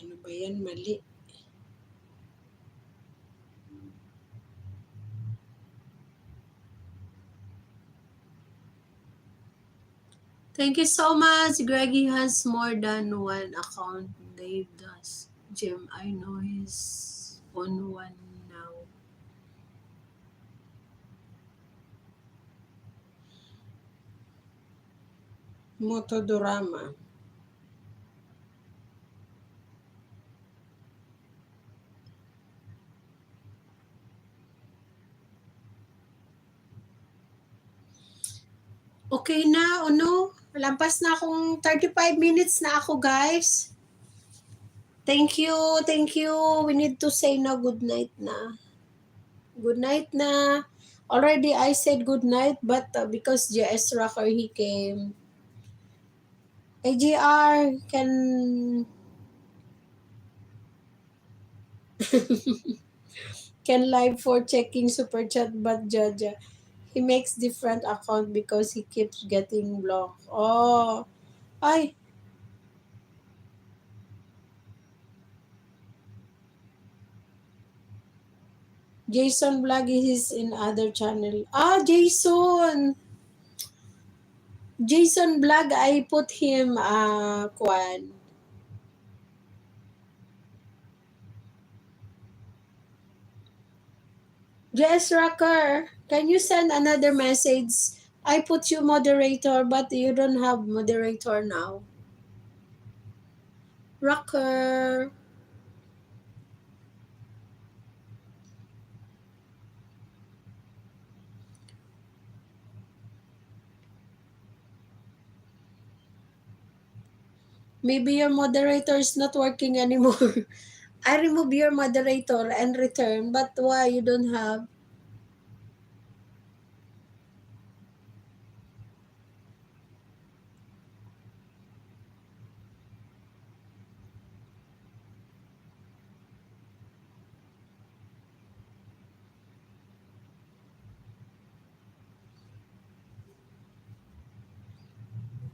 Ano ba yan? Mali. Thank you so much. Greggy has more than one account. Dave does. Jim, I know he's on one now. Motodorama. Okay na, ano? Lampas na akong 35 minutes na ako, guys. Thank you, thank you. We need to say na good night na. Good night na. Already I said good night, but because JS Rocker, he came. AGR can can live for checking super chat, but Jaja, he makes different account because he keeps getting blocked. Oh, ay, Jason Vlog is in other channel. Ah, Jason Vlog, I put him kwan. JS Rocker, can you send another message? I put you moderator, but you don't have moderator now. Rocker. Maybe your moderator is not working anymore. I remove your moderator and return, but why you don't have?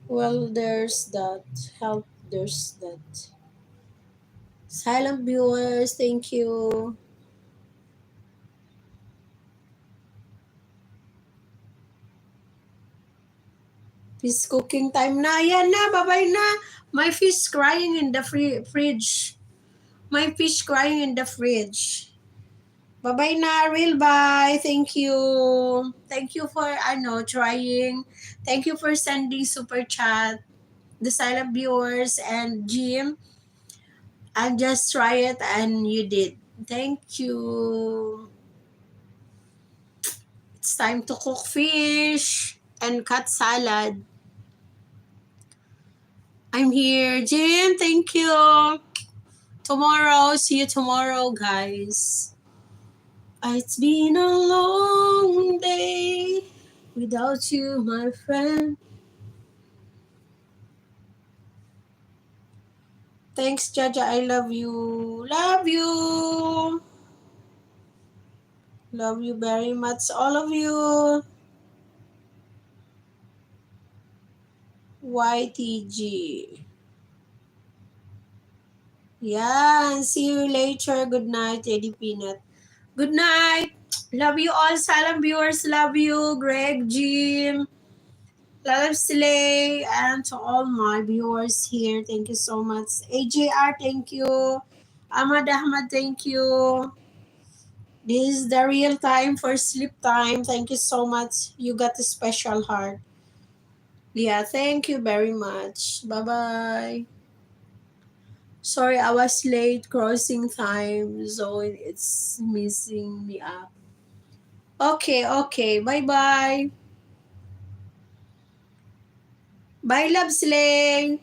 Well, there's that. Help, there's that. Silent viewers, thank you. Fish cooking time na. Yan na, babay na. My fish crying in the fridge. My fish crying in the fridge. Bye-bye na, real bye. Thank you. Thank you for trying. Thank you for sending super chat. The silent viewers and Jim. I just try it and you did. Thank you. It's time to cook fish and cut salad. I'm here. Jim, thank you. Tomorrow, see you tomorrow, guys. It's been a long day without you, my friend. Thanks, Jaja. I love you. Love you. Love you very much, all of you. YTG. Yeah, see you later. Good night, Eddie Peanut. Good night. Love you all, Salam viewers. Love you, Greg, Jim, Love Slay, and to all my viewers here. Thank you so much. AJR, thank you. Ahmad, thank you. This is the real time for sleep time. Thank you so much. You got a special heart. Yeah, thank you very much. Bye-bye. Sorry, I was late crossing time, so it's missing me up. Okay. Bye-bye. Bye, Love Slay.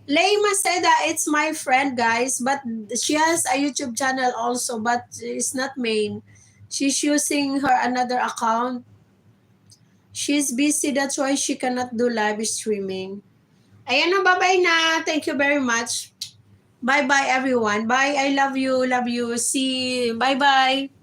Lay Maceda, it's my friend, guys, but she has a YouTube channel also, but it's not main. She's using her another account. She's busy, that's why she cannot do live streaming. Ayan na, bye-bye na. Thank you very much. Bye-bye, everyone. Bye, I love you. Love you. See, bye-bye.